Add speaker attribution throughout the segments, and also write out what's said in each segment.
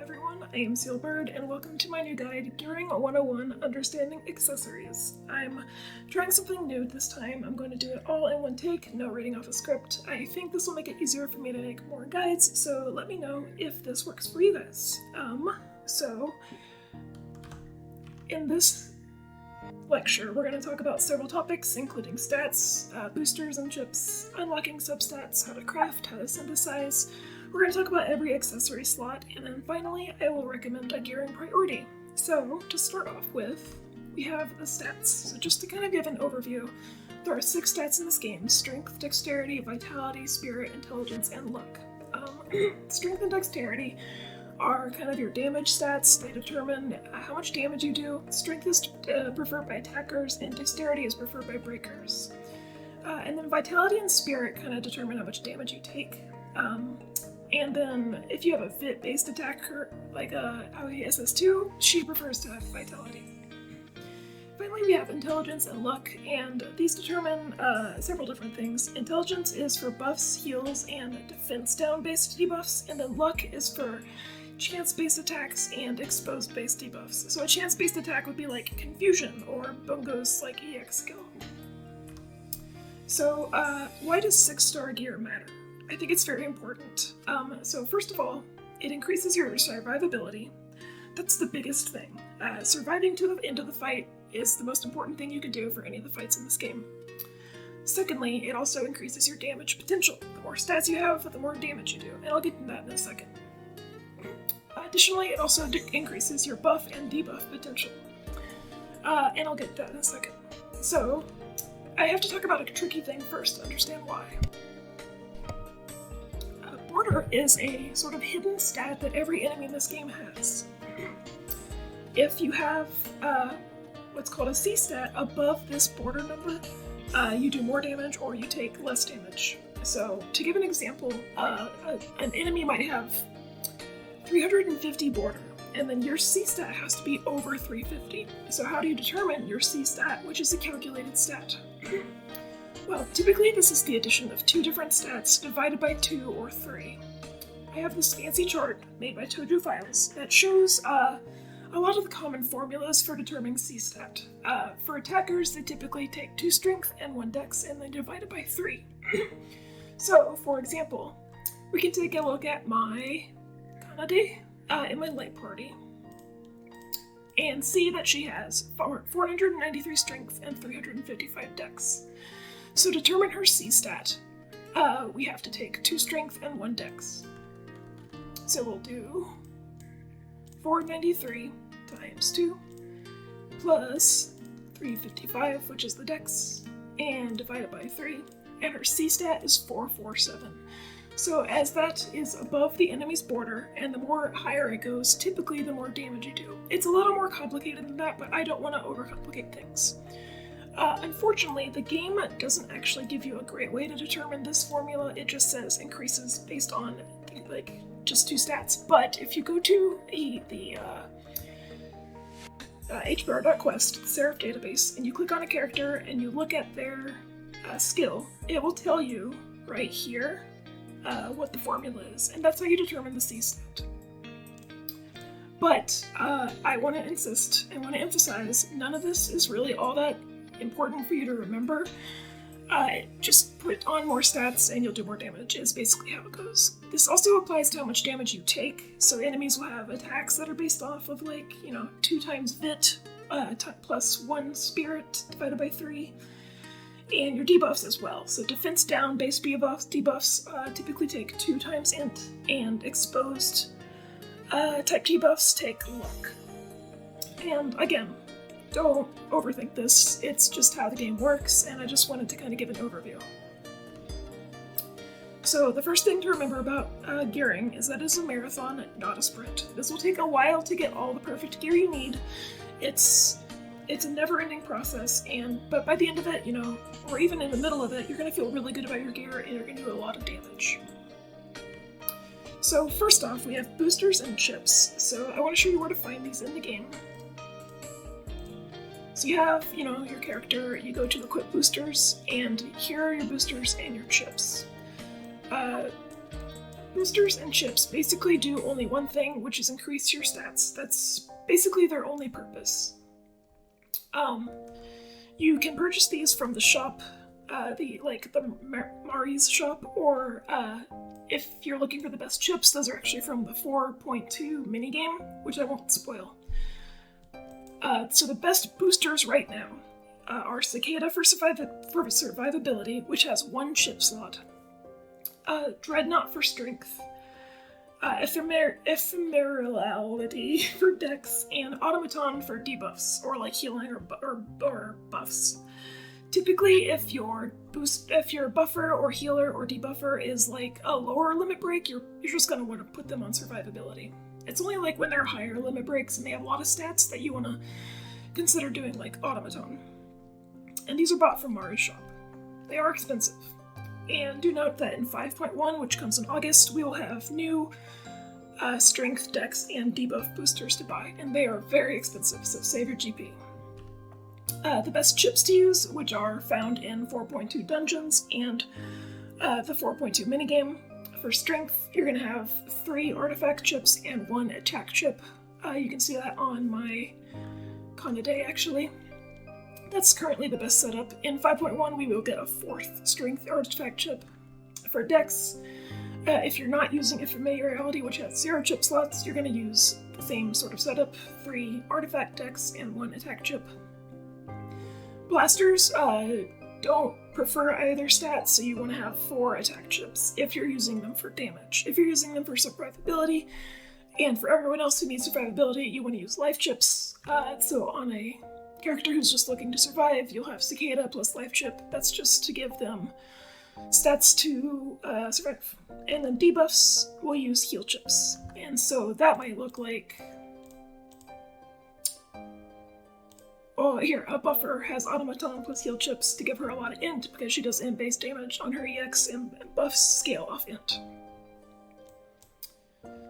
Speaker 1: everyone, I am Sealbird, and welcome to my new guide, Gearing 101, Understanding Accessories. I'm trying something new this time. I'm going to do it all in one take, no reading off a script. I think this will make it easier for me to make more guides, so let me know if this works for you guys. So, in this lecture, we're going to talk about several topics, including stats, boosters and chips, unlocking substats, how to craft, how to synthesize. We're going to talk about every accessory slot, and then finally, I will recommend a gearing priority. So, to start off with, we have the stats. So just to kind of give an overview, there are 6 stats in this game: Strength, Dexterity, Vitality, Spirit, Intelligence, and Luck. Strength and Dexterity are kind of your damage stats. They determine how much damage you do. Strength is preferred by attackers, and Dexterity is preferred by breakers. And then Vitality and Spirit kind of determine how much damage you take. And then if you have a Vit-based attacker, like Aoi SS2, she prefers to have Vitality. Finally, we have Intelligence and Luck, and these determine several different things. Intelligence is for buffs, heals, and defense down-based debuffs, and then Luck is for chance-based attacks and exposed-based debuffs. So a chance-based attack would be like Confusion, or Bungo's like EX skill. So why does 6-star gear matter? I think it's very important. So first of all, it increases your survivability. That's the biggest thing. Surviving to the end of the fight is the most important thing you can do for any of the fights in this game. Secondly, it also increases your damage potential. The more stats you have, the more damage you do, and I'll get to that in a second. Additionally, it also increases your buff and debuff potential, and I'll get to that in a second. So, I have to talk about a tricky thing first to understand why. Border is a sort of hidden stat that every enemy in this game has. If you have what's called a C stat above this border number, you do more damage or you take less damage. So, to give an example, an enemy might have 350 border, and then your C stat has to be over 350. So how do you determine your C stat, which is a calculated stat? Well, typically this is the addition of 2 different stats divided by 2 or 3. I have this fancy chart made by Tojo Files that shows a lot of the common formulas for determining C stat. For attackers, they typically take 2 strength and 1 dex, and then divide it by 3. So, for example, we can take a look at my Kanade in my light party and see that she has 493 strength and 355 dex. So to determine her C stat, we have to take 2 strength and 1 dex. So we'll do 493 times 2 plus 355, which is the dex, and divide it by 3, and her C stat is 447. So as that is above the enemy's border, and the more higher it goes, typically the more damage you do. It's a little more complicated than that, but I don't want to overcomplicate things. Unfortunately, the game doesn't actually give you a great way to determine this formula. It just says increases based on, like, just 2 stats. But if you go to the HBR.quest, the Seraph database, and you click on a character and you look at their skill, it will tell you right here what the formula is, and that's how you determine the C stat. But I want to emphasize, none of this is really all that important for you to remember. Just put on more stats and you'll do more damage, is basically how it goes. This also applies to how much damage you take, so enemies will have attacks that are based off of, like, 2 times Vit plus 1 Spirit divided by 3, and your debuffs as well. So defense down based debuffs typically take 2 times Int, and exposed type debuffs take Luck. And again, don't overthink this, it's just how the game works, and I just wanted to kind of give an overview. So the first thing to remember about gearing is that it's a marathon, not a sprint. This will take a while to get all the perfect gear you need. It's a never-ending process, but by the end of it, or even in the middle of it, you're going to feel really good about your gear, and you're going to do a lot of damage. So first off, we have boosters and chips. So I want to show you where to find these in the game. So you have, your character, you go to equip boosters, and here are your boosters and your chips. boosters and chips basically do only one thing, which is increase your stats. That's basically their only purpose. You can purchase these from the shop, the Mari's shop, or if you're looking for the best chips, those are actually from the 4.2 minigame, which I won't spoil. So the best boosters right now are Cicada for survivability, which has 1 chip slot, Dreadnought for strength, Ephemerality for dex, and Automaton for debuffs, or like healing or buffs. Typically, if your buffer or healer or debuffer is like a lower limit break, you're just going to want to put them on survivability. It's only like when they're higher limit breaks and they have a lot of stats that you want to consider doing like Automaton. And these are bought from Mari's shop. They are expensive. And do note that in 5.1, which comes in August, we will have new strength, dex, and debuff boosters to buy, and they are very expensive, so save your GP. The best chips to use, which are found in 4.2 dungeons and the 4.2 minigame. For strength, you're going to have 3 artifact chips and 1 attack chip. You can see that on my Kanaday, actually. That's currently the best setup. In 5.1, we will get a 4th strength artifact chip. For dex, if you're not using Ephemerality, which has 0 chip slots, you're going to use the same sort of setup, 3 artifact dex and 1 attack chip. Blasters don't prefer either stat, so you want to have 4 attack chips if you're using them for damage. If you're using them for survivability, and for everyone else who needs survivability, you want to use life chips. So on a character who's just looking to survive, you'll have Cicada plus life chip. That's just to give them stats to survive. And then debuffs will use heal chips. And so that might look like... Oh, here, a buffer has Automaton plus heal chips to give her a lot of int because she does int-based damage on her EX, and buffs scale off int.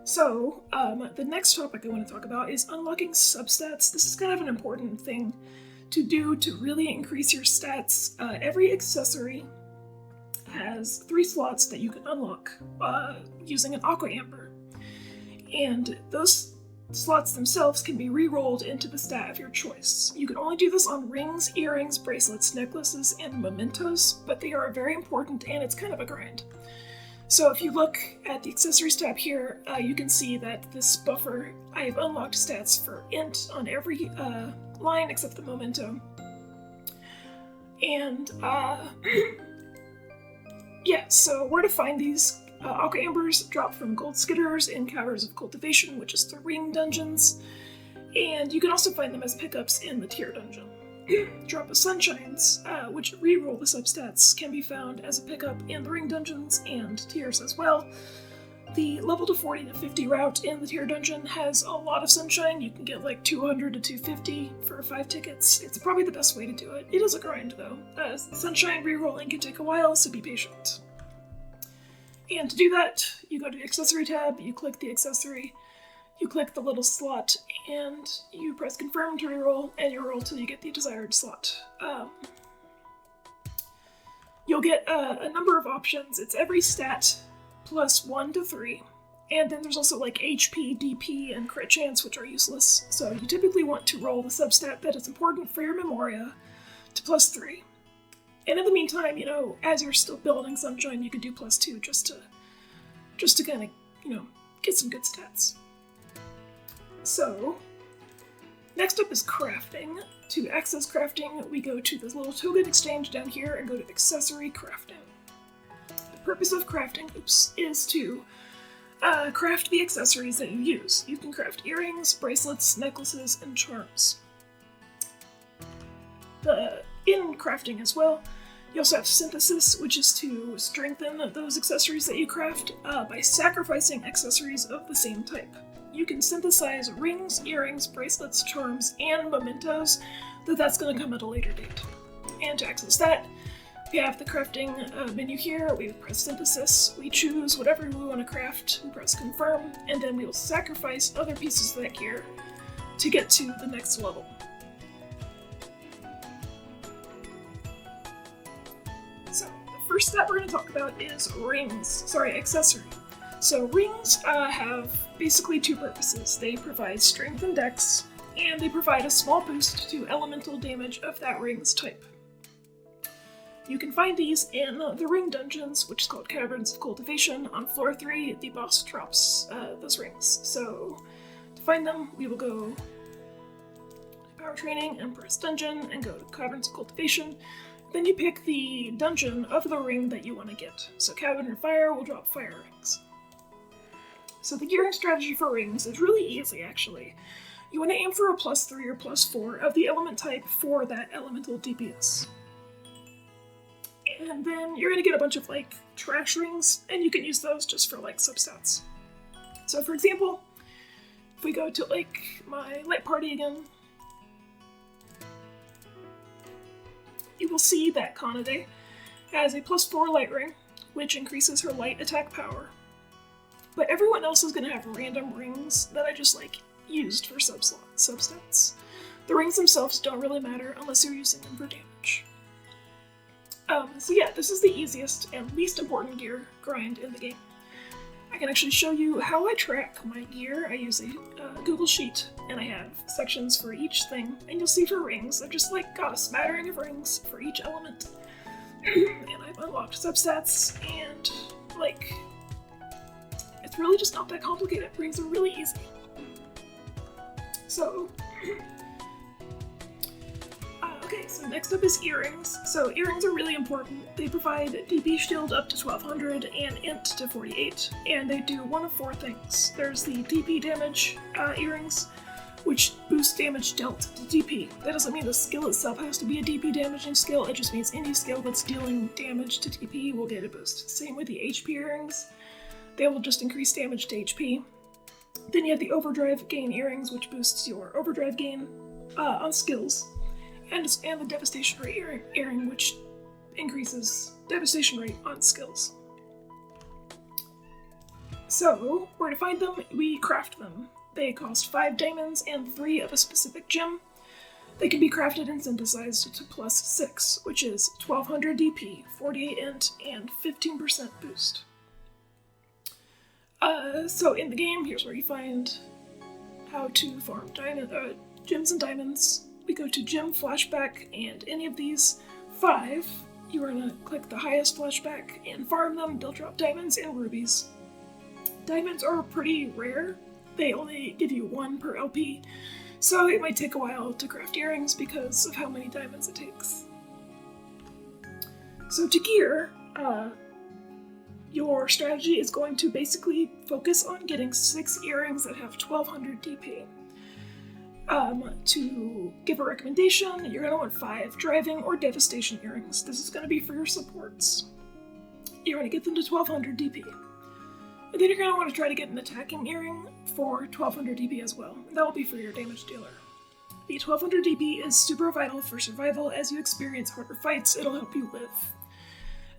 Speaker 1: So, the next topic I want to talk about is unlocking substats. This is kind of an important thing to do to really increase your stats. Every accessory has 3 slots that you can unlock using an Aqua Amber. And those slots themselves can be re-rolled into the stat of your choice. You can only do this on rings, earrings, bracelets, necklaces, and mementos, but they are very important and it's kind of a grind. So if you look at the accessories tab here, you can see that this buffer, I have unlocked stats for int on every line except the memento. And yeah, so where to find these? Aqua Ambers drop from Gold Skitters in Caverns of Cultivation, which is the ring dungeons. And you can also find them as pickups in the tier dungeon. Drop of Sunshines, which reroll the substats, can be found as a pickup in the ring dungeons and tiers as well. The level to 40 to 50 route in the tier dungeon has a lot of sunshine. You can get like 200 to 250 for 5 tickets. It's probably the best way to do it. It is a grind though. Sunshine rerolling can take a while, so be patient. And to do that, you go to the accessory tab, you click the accessory, you click the little slot, and you press confirm to reroll, and you roll till you get the desired slot. You'll get a number of options. It's every stat plus 1 to 3, and then there's also like HP, DP, and crit chance, which are useless. So you typically want to roll the substat that is important for your Memoria to plus 3. And in the meantime, you know, as you're still building Sunshine, you could do plus 2 just to kind of, you know, get some good stats. So, next up is crafting. To access crafting, we go to this little token exchange down here and go to accessory crafting. The purpose of crafting, is to craft the accessories that you use. You can craft earrings, bracelets, necklaces, and charms. In crafting as well, you also have synthesis, which is to strengthen those accessories that you craft by sacrificing accessories of the same type. You can synthesize rings, earrings, bracelets, charms, and mementos, though that's going to come at a later date. And to access that, we have the crafting menu here. We press synthesis, we choose whatever we want to craft, we press confirm, and then we will sacrifice other pieces of that gear to get to the next level. So, the first stat we're going to talk about is rings. Sorry, accessory. So rings have basically two purposes. They provide strength and dex, and they provide a small boost to elemental damage of that ring's type. You can find these in the ring dungeons, which is called Caverns of Cultivation. On floor 3, the boss drops those rings. So to find them, we will go to Power Training and press Dungeon and go to Caverns of Cultivation. Then you pick the dungeon of the ring that you want to get. So Cavern of Fire will drop fire rings. So the gearing strategy for rings is really easy, actually. You want to aim for a +3 or +4 of the element type for that elemental DPS. And then you're going to get a bunch of, like, trash rings, and you can use those just for, like, substats. So, for example, if we go to, like, my light party again, you will see that Kanade has a +4 light ring, which increases her light attack power. But everyone else is going to have random rings that I just, like, used for substats. The rings themselves don't really matter unless you're using them for damage. So yeah, this is the easiest and least important gear grind in the game. I can actually show you how I track my gear. I use a Google Sheet, and I have sections for each thing. And you'll see for rings, I've just like got a smattering of rings for each element. And I've unlocked substats, and like, it's really just not that complicated. Rings are really easy. So, okay, so next up is earrings. So earrings are really important. They provide DP shield up to 1200 and int to 48, and they do one of 4 things. There's the DP damage earrings, which boost damage dealt to DP. That doesn't mean the skill itself has to be a DP damaging skill, it just means any skill that's dealing damage to DP will get a boost. Same with the HP earrings. They will just increase damage to HP. Then you have the overdrive gain earrings, which boosts your overdrive gain on skills. And the devastation rate earring, which increases devastation rate on skills. So, where to find them? We craft them. They cost 5 diamonds and 3 of a specific gem. They can be crafted and synthesized to +6, which is 1200 DP, 48 int, and 15% boost. So in the game, here's where you find how to farm gems and diamonds. We go to gem flashback, and any of these 5, you are going to click the highest flashback and farm them. They'll drop diamonds and rubies. Diamonds are pretty rare. They only give you 1 per LP, so it might take a while to craft earrings because of how many diamonds it takes. So to gear, your strategy is going to basically focus on getting 6 earrings that have 1200 DP. To give a recommendation, you're going to want 5 driving or devastation earrings. This is going to be for your supports. You're going to get them to 1200 DP. And then you're going to want to try to get an attacking earring for 1200 DP as well. That will be for your damage dealer. The 1200 DP is super vital for survival. As you experience harder fights, it'll help you live.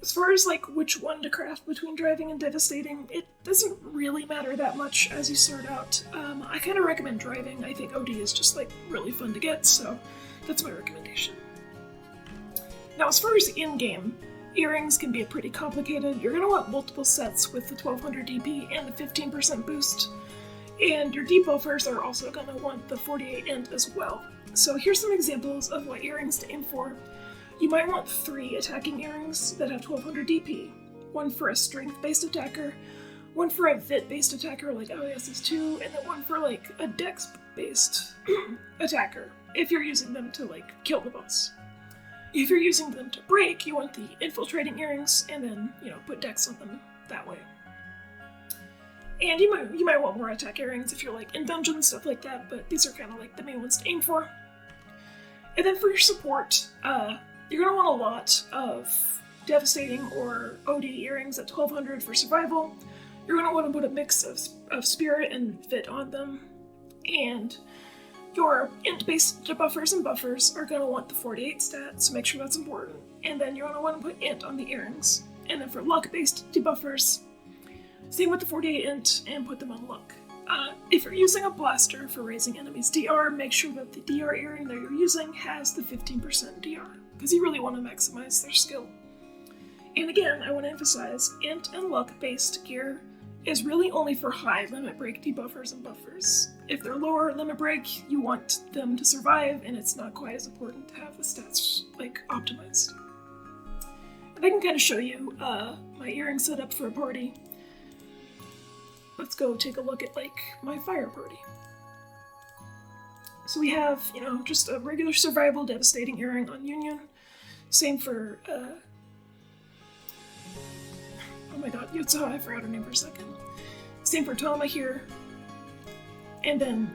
Speaker 1: As far as like which one to craft between driving and devastating, it doesn't really matter that much as you start out. I kind of recommend driving. I think OD is just like really fun to get, so that's my recommendation. Now as far as in-game, earrings can be pretty complicated. You're going to want multiple sets with the 1200 DP and the 15% boost, and your debuffers are also going to want the 48 int as well. So here's some examples of what earrings to aim for. You might want 3 attacking earrings that have 1200 DP. 1 for a strength-based attacker, 1 for a vit-based attacker like OASS2, and then 1 for like a dex-based attacker, if you're using them to like kill the boss. If you're using them to break, you want the infiltrating earrings, and then, put dex on them that way. And you might want more attack earrings if you're like in dungeons, stuff like that, but these are kind of like the main ones to aim for. And then for your support, you're going to want a lot of devastating or OD earrings at 1200 for survival. You're going to want to put a mix of spirit and vit on them. And your int-based debuffers and buffers are going to want the 48 stat, so make sure that's important. And then you're going to want to put int on the earrings. And then for luck-based debuffers, same with the 48 int and put them on luck. If you're using a blaster for raising enemies' DR, make sure that the DR earring that you're using has the 15% DR, because you really want to maximize their skill. And again, I want to emphasize, int and luck-based gear is really only for high limit break debuffers and buffers. If they're lower limit break, you want them to survive, and it's not quite as important to have the stats like optimized. And I can kind of show you my earring setup for a party. Let's go take a look at like my fire party. So we have, just a regular survival devastating earring on Union. Same for, oh my god, Yutsuha, I forgot her name for a second. Same for Toma here. And then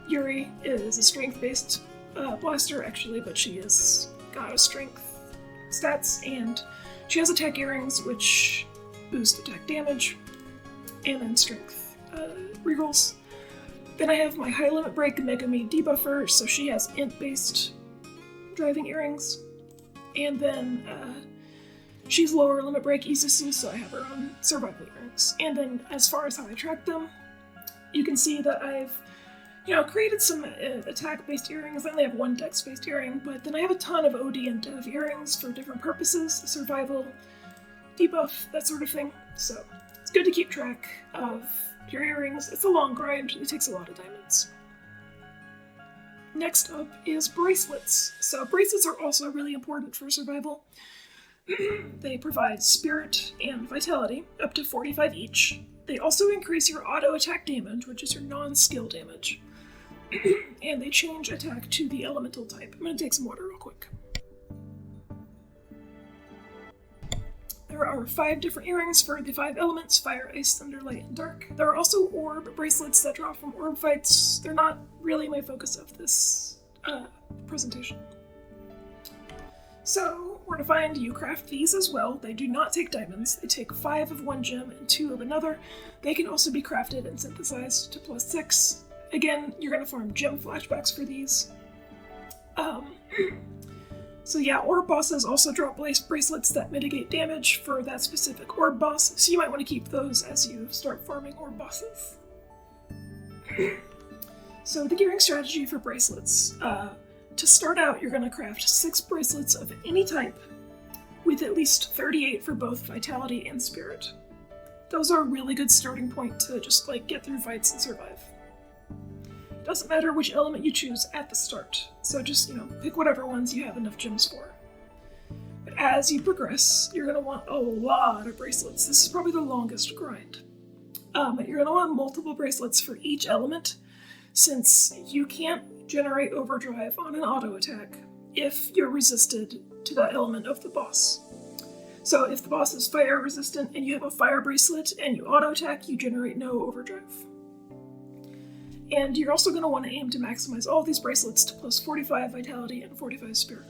Speaker 1: Yuri is a strength-based blaster, actually, but she has got a strength stats, and she has attack earrings, which boost attack damage, and then strength rerolls. Then I have my high limit break Megami debuffer, so she has int-based driving earrings. And then she's lower limit break Isusu, so I have her on survival earrings. And then as far as how I track them, you can see that I've created some attack-based earrings. I only have one dex-based earring, but then I have a ton of OD and dev earrings for different purposes, survival, debuff, that sort of thing. So it's good to keep track of your earrings. It's a long grind, it takes a lot of diamonds. Next up is bracelets. So bracelets are also really important for survival. They provide spirit and vitality, up to 45 each. They also increase your auto attack damage, which is your non-skill damage. And they change attack to the elemental type. I'm going to take some water real quick. There are 5 different earrings for the 5 elements: fire, ice, thunder, light, and dark. There are also orb bracelets that draw from orb fights. They're not really my focus of this presentation. So we're going to find you craft these as well. They do not take diamonds. They take 5 of one gem and 2 of another. They can also be crafted and synthesized to +6. Again, you're going to farm gem flashbacks for these. So yeah, orb bosses also drop bracelets that mitigate damage for that specific orb boss, so you might want to keep those as you start farming orb bosses. So the gearing strategy for bracelets. To start out, you're going to craft 6 bracelets of any type, with at least 38 for both vitality and spirit. Those are a really good starting point to just get through fights and survive. It doesn't matter which element you choose at the start, so just, pick whatever ones you have enough gems for. But as you progress, you're going to want a lot of bracelets. This is probably the longest grind. You're going to want multiple bracelets for each element, since you can't generate overdrive on an auto attack if you're resisted to that element of the boss. So if the boss is fire resistant and you have a fire bracelet and you auto attack, you generate no overdrive. And you're also going to want to aim to maximize all of these bracelets to +45 vitality and 45 spirit.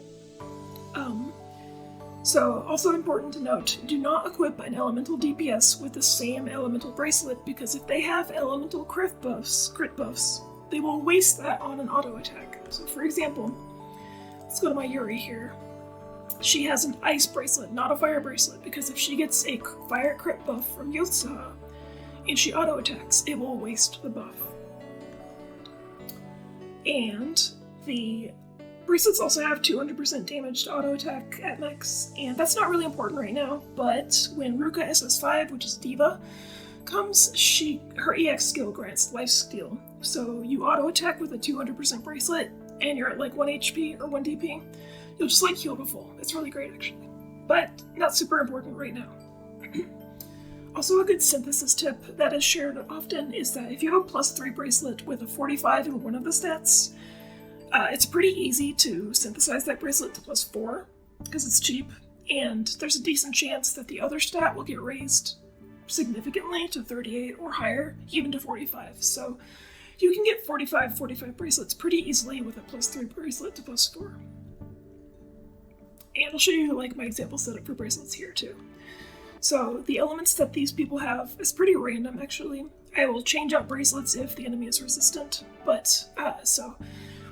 Speaker 1: So also important to note, do not equip an elemental DPS with the same elemental bracelet, because if they have elemental crit buffs, they will waste that on an auto attack. So for example, let's go to my Yuri here. She has an ice bracelet, not a fire bracelet, because if she gets a fire crit buff from Yotsuha and she auto attacks, it will waste the buff. And the bracelets also have 200% damage to auto attack at max, and that's not really important right now, but when Ruka SS5, which is Diva, comes, her EX skill grants lifesteal. So you auto attack with a 200% bracelet, and you're at 1 HP or 1 DP, you'll just heal to full. It's really great actually, but not super important right now. Also, a good synthesis tip that is shared often is that if you have a +3 bracelet with a 45 in one of the stats, it's pretty easy to synthesize that bracelet to +4 because it's cheap, and there's a decent chance that the other stat will get raised significantly to 38 or higher, even to 45. So you can get 45 bracelets pretty easily with a +3 bracelet to +4. And I'll show you my example setup for bracelets here too. So the elements that these people have is pretty random actually. I will change out bracelets if the enemy is resistant, but so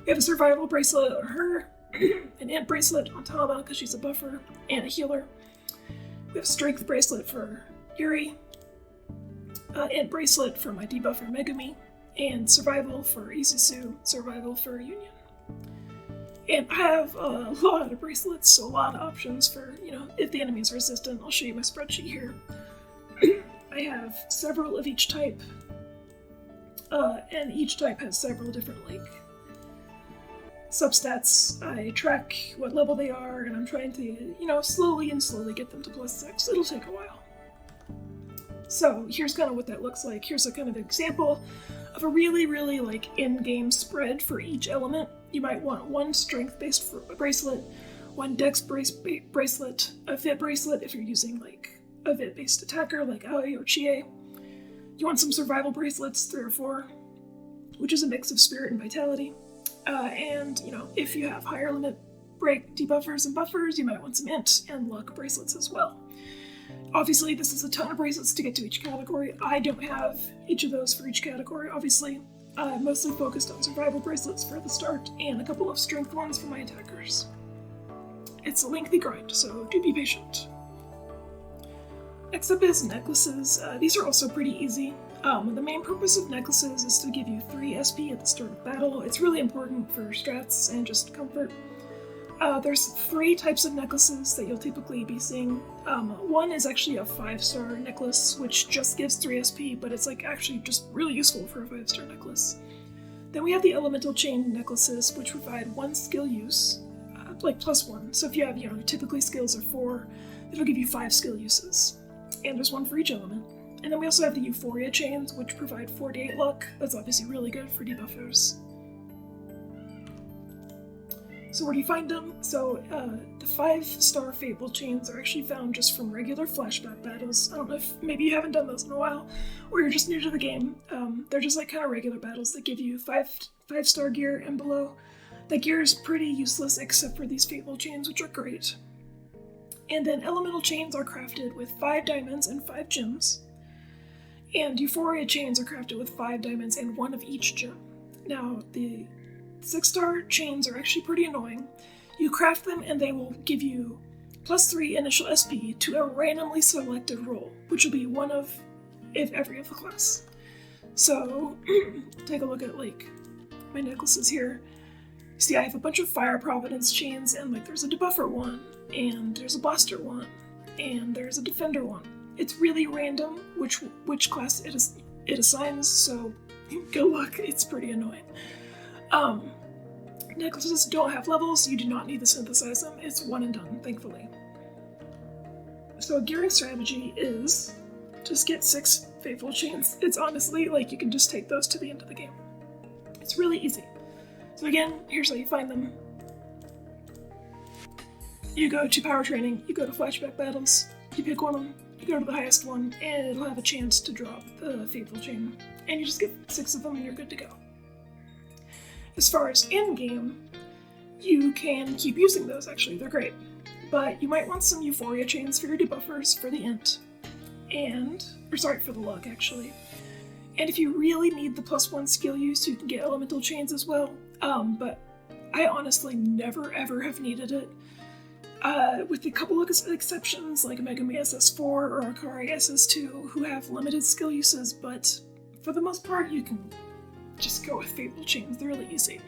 Speaker 1: we have a survival bracelet on her, an int bracelet on Tama because she's a buffer and a healer. We have a strength bracelet for Yuri, int bracelet for my debuffer Megami, and survival for Isuzu, survival for Union. And I have a lot of bracelets, so a lot of options for, if the enemy is resistant. I'll show you my spreadsheet here. I have several of each type, and each type has several different, like, substats. I track what level they are, and I'm trying to, you know, slowly get them to +6. It'll take a while. So here's kind of what that looks like. Here's a kind of example of a really, really, like, in-game spread for each element. You might want one strength-based bracelet, one dex bracelet, a fit bracelet if you're using, like, a fit-based attacker like Aoi or Chie. You want some survival bracelets, 3 or 4, which is a mix of spirit and vitality. And, you know, if you have higher limit break debuffers and buffers, you might want some int and luck bracelets as well. Obviously, this is a ton of bracelets to get to each category. I don't have each of those for each category, obviously. I'm mostly focused on survival bracelets for the start, and a couple of strength ones for my attackers. It's a lengthy grind, so do be patient. Next up is necklaces. These are also pretty easy. The main purpose of necklaces is to give you 3 SP at the start of battle. It's really important for strats and just comfort. There's 3 types of necklaces that you'll typically be seeing. One is actually a 5-star necklace, which just gives 3 SP, but it's like actually just really useful for a 5-star necklace. Then we have the elemental chain necklaces, which provide 1 skill use, like +1. So if you have, you know, typically skills are 4, it'll give you 5 skill uses. And there's 1 for each element. And then we also have the Euphoria chains, which provide 48 luck. That's obviously really good for debuffers. So where do you find them? So the 5-star Fable chains are actually found just from regular flashback battles. I don't know if maybe you haven't done those in a while, or you're just new to the game. They're just like kind of regular battles that give you 5-star gear and below. That gear is pretty useless except for these Fable chains, which are great. And then elemental chains are crafted with 5 diamonds and 5 gems. And Euphoria chains are crafted with 5 diamonds and 1 of each gem. Now, the 6-star chains are actually pretty annoying. You craft them and they will give you +3 initial SP to a randomly selected roll, which will be one of every of the class. So, take a look at, like, my necklaces here. See, I have a bunch of Fire Providence chains, and, like, there's a Debuffer one, and there's a Blaster one, and there's a Defender one. It's really random which class it assigns, so good luck. It's pretty annoying. Necklaces don't have levels. You do not need to synthesize them. It's one and done, thankfully. So a gearing strategy is just get 6 Faithful chains. It's honestly, like, you can just take those to the end of the game. It's really easy. So again, here's how you find them. You go to power training, you go to flashback battles, you pick one of them, you go to the highest one, and it'll have a chance to drop the Faithful chain. And you just get 6 of them and you're good to go. As far as in-game, you can keep using those, actually, they're great. But you might want some Euphoria chains for your debuffers for the int. For the luck, actually. And if you really need the +1 skill use, you can get elemental chains as well. But I honestly never ever have needed it. With a couple of exceptions, like Megami SS4 or Akari SS2, who have limited skill uses, but for the most part, you can just go with Fable chains. They're really easy.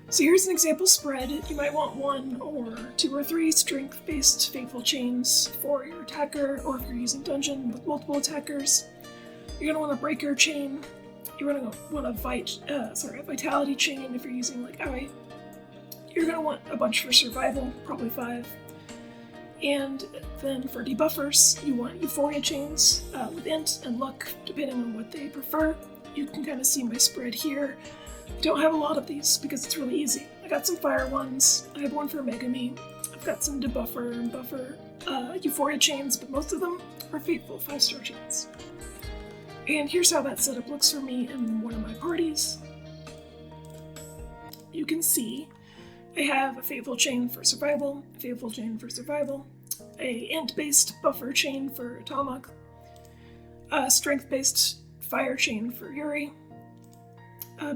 Speaker 1: So here's an example spread. You might want 1 or 2 or 3 strength-based Fateful chains for your attacker, or if you're using dungeon with multiple attackers. You're going to want a breaker chain. You're going to want a vitality chain if you're using, like, Aoi. You're going to want a bunch for survival, probably 5. And then for debuffers, you want Euphoria chains with int and luck, depending on what they prefer. You can kind of see my spread here. Don't have a lot of these because it's really easy. I got some fire ones. I have one for Megami. I've got some debuffer and buffer Euphoria chains, but most of them are Fateful 5-star chains. And here's how that setup looks for me in one of my parties. You can see I have a Fateful chain for survival, a Fateful chain for survival, a int-based buffer chain for Atomic, a strength-based fire chain for Yuri, a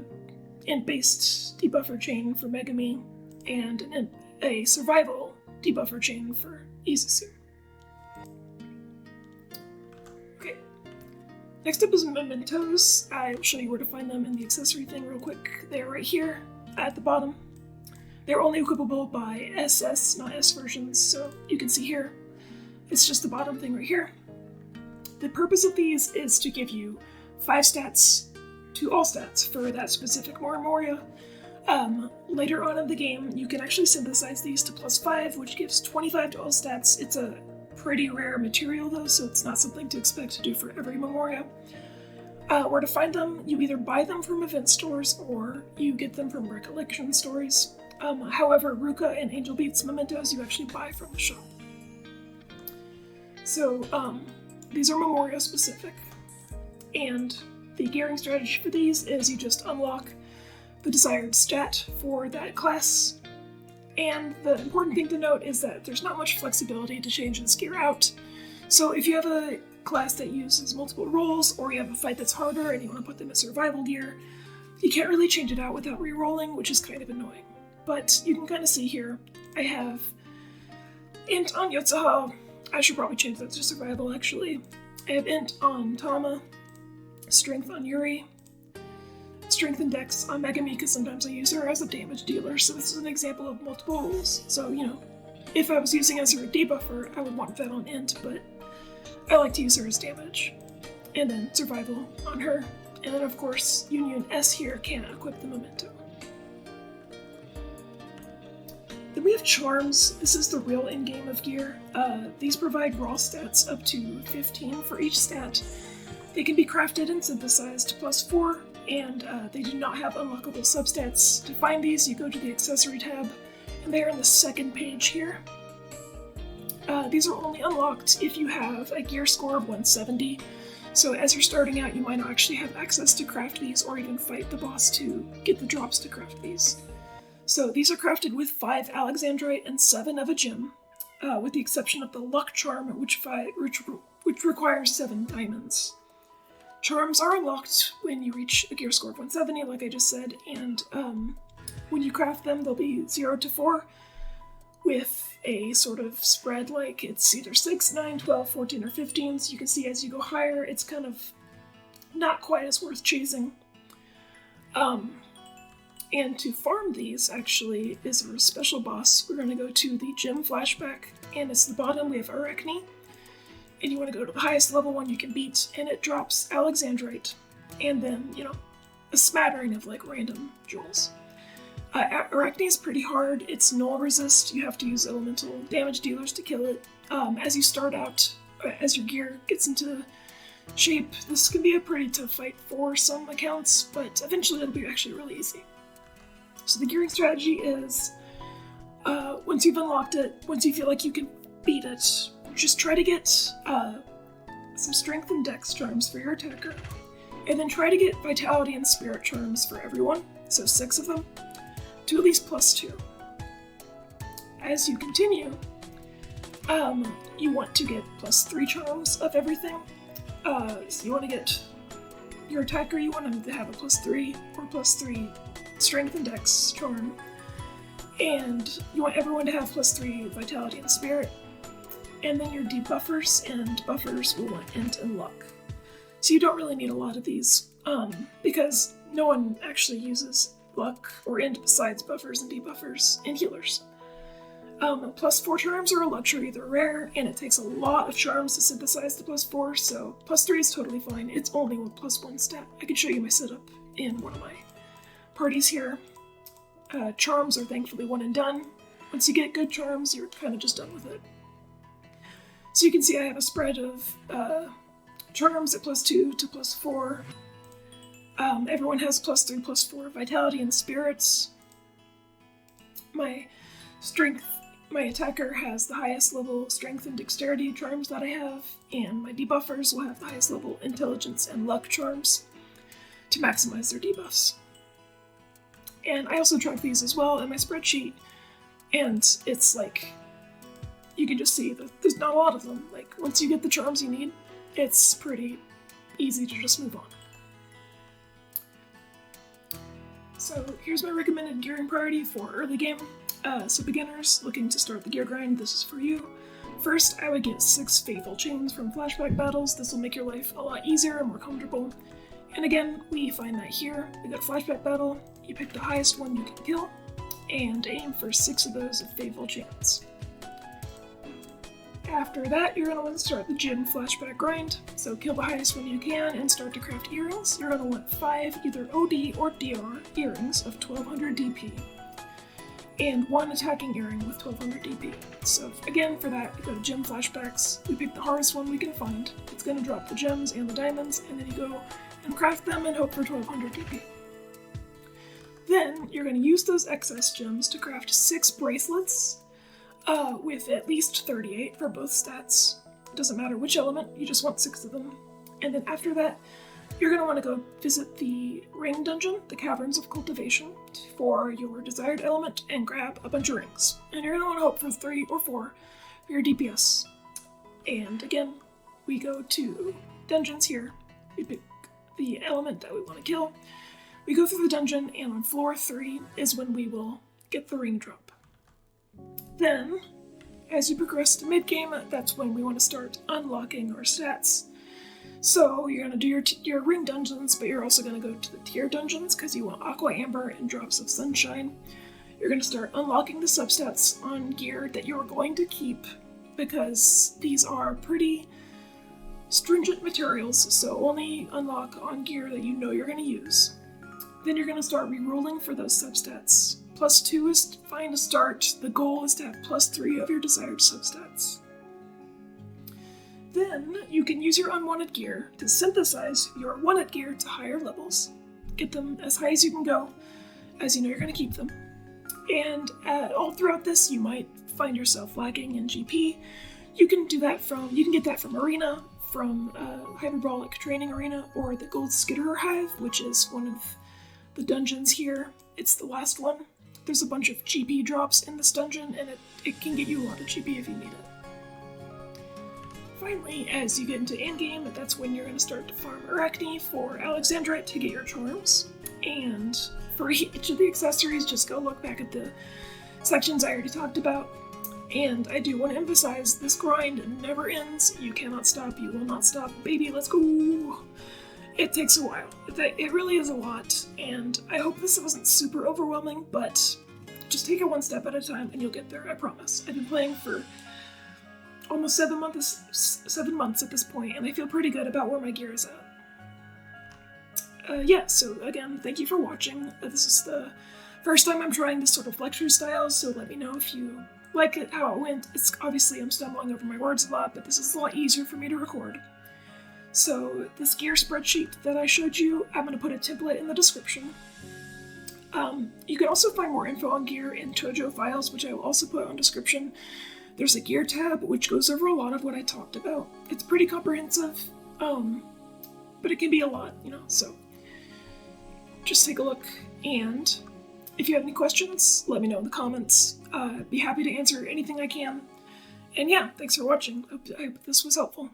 Speaker 1: int-based debuffer chain for Megami, and a survival debuffer chain for Izuzu. Okay. Next up is Mementos. I will show you where to find them in the accessory thing real quick. They're right here at the bottom. They're only equipable by SS, not S versions, so you can see here. It's just the bottom thing right here. the purpose of these is to give you 5 stats to all stats for that specific memoria. Later on in the game, you can actually synthesize these to +5, which gives 25 to all stats. It's a pretty rare material though, so it's not something to expect to do for every memoria. Where to find them, you either buy them from event stores or you get them from recollection stories. However, Ruka and Angel Beats Mementos you actually buy from the shop. So these are memoria specific, and the gearing strategy for these is you just unlock the desired stat for that class. And the important thing to note is that there's not much flexibility to change this gear out. So if you have a class that uses multiple rolls, or you have a fight that's harder and you want to put them in survival gear, you can't really change it out without re-rolling, which is kind of annoying. But you can kind of see here, I have Int on Yotsuha. I should probably change that to survival actually. I have Int on Tama, Strength on Yuri, Strength and Dex on Megami, because sometimes I use her as a damage dealer, so this is an example of multiple rolls. So, you know, if I was using as her debuffer, I would want that on Int, but I like to use her as damage. And then Survival on her. And then of course, Union S here can't equip the Memento. Then we have Charms. This is the real in-game of gear. These provide raw stats up to 15 for each stat. They can be crafted and synthesized to +4, and they do not have unlockable substats. To find these, you go to the accessory tab, and they are on the second page here. These are only unlocked if you have a gear score of 170, so as you're starting out, you might not actually have access to craft these or even fight the boss to get the drops to craft these. So these are crafted with 5 Alexandrite and 7 of a gem, with the exception of the Luck Charm, which requires 7 diamonds. Charms are unlocked when you reach a gear score of 170, like I just said, and when you craft them, they'll be 0 to 4, with a sort of spread, like it's either 6, 9, 12, 14, or 15, so you can see as you go higher, it's kind of not quite as worth chasing. And to farm these, actually, is a special boss. We're going to go to the gym flashback, and it's the bottom. We have Arachne, and you want to go to the highest level one you can beat, and it drops Alexandrite, and then, you know, a smattering of, like, random jewels. Arachne is pretty hard. It's null resist. You have to use elemental damage dealers to kill it. As you start out, as your gear gets into shape, this can be a pretty tough fight for some accounts, but eventually it'll be actually really easy. So the gearing strategy is, once you've unlocked it, once you feel like you can beat it, just try to get some strength and dex charms for your attacker, and then try to get vitality and spirit charms for everyone, so 6 of them, to at least +2. As you continue, you want to get +3 charms of everything. So you want to get your attacker, you want them to have a +3 or +3 strength and dex charm, and you want everyone to have +3 vitality and spirit, and then your debuffers and buffers will want int and luck. So you don't really need a lot of these, because no one actually uses luck or int besides buffers and debuffers and healers. +4 charms are a luxury, they're rare, and it takes a lot of charms to synthesize the +4, so +3 is totally fine. It's only a +1 stat. I can show you my setup in one of my parties here. Charms are thankfully one and done. Once you get good charms, you're kind of just done with it. So you can see I have a spread of charms at +2 to +4. Everyone has +3, +4 vitality and spirits. My attacker has the highest level strength and dexterity charms that I have, and my debuffers will have the highest level intelligence and luck charms to maximize their debuffs. And I also track these as well in my spreadsheet, and it's like, you can just see that there's not a lot of them. Like, once you get the charms you need, it's pretty easy to just move on. So here's my recommended gearing priority for early game. So beginners looking to start the gear grind, this is for you. First, I would get 6 Faithful Chains from flashback battles. This will make your life a lot easier and more comfortable. And again, we find that here. We got a flashback battle, you pick the highest one you can kill, and aim for 6 of those of Faithful Chains. After that, you're going to want to start the gym flashback grind. So kill the highest one you can and start to craft earrings. You're going to want 5 either OD or DR earrings of 1200 DP. And 1 attacking earring with 1200 DP. So again, for that, you go to gym flashbacks. We pick the hardest one we can find. It's going to drop the gems and the diamonds, and then you go and craft them and hope for 1200 DP. Then you're going to use those excess gems to craft 6 bracelets with at least 38 for both stats. It doesn't matter which element, you just want 6 of them. And then after that, you're going to want to go visit the ring dungeon, the Caverns of Cultivation, for your desired element and grab a bunch of rings. And you're going to want to hope for 3 or 4 for your DPS. And again, we go to dungeons here. We pick the element that we want to kill. We go through the dungeon, and on floor 3 is when we will get the ring drop. Then, as you progress to mid-game, that's when we want to start unlocking our stats. So you're going to do your ring dungeons, but you're also going to go to the tier dungeons because you want Aqua Amber and Drops of Sunshine. You're going to start unlocking the substats on gear that you're going to keep because these are pretty stringent materials, so only unlock on gear that you know you're going to use. Then you're going to start rerolling for those substats. +2 is fine to start. The goal is to have +3 of your desired substats. Then you can use your unwanted gear to synthesize your wanted gear to higher levels. Get them as high as you can go, as you know you're going to keep them. And all throughout this, you might find yourself lagging in GP. You can get that from Arena, from Hyperbolic Training Arena, or the Gold Skitterer Hive, which is one of the dungeons here. It's the last one. There's a bunch of GP drops in this dungeon, and it can get you a lot of GP if you need it. Finally, as you get into endgame, that's when you're going to start to farm Arachne for Alexandrite to get your charms. And for each of the accessories, just go look back at the sections I already talked about. And I do want to emphasize, this grind never ends. You cannot stop, you will not stop. Baby, let's go! It takes a while. It really is a lot, and I hope this wasn't super overwhelming, but just take it one step at a time and you'll get there, I promise. I've been playing for almost 7 months at this point, and I feel pretty good about where my gear is at. Yeah, so again, thank you for watching. This is the first time I'm trying this sort of lecture style, so let me know if you like it, how it went. It's obviously I'm stumbling over my words a lot, but this is a lot easier for me to record. So this gear spreadsheet that I showed you, I'm going to put a template in the description. You can also find more info on gear in Tojo Files, which I will also put on description. There's a gear tab, which goes over a lot of what I talked about. It's pretty comprehensive, but it can be a lot, so just take a look. And if you have any questions, let me know in the comments. Be happy to answer anything I can. And yeah, thanks for watching. I hope this was helpful.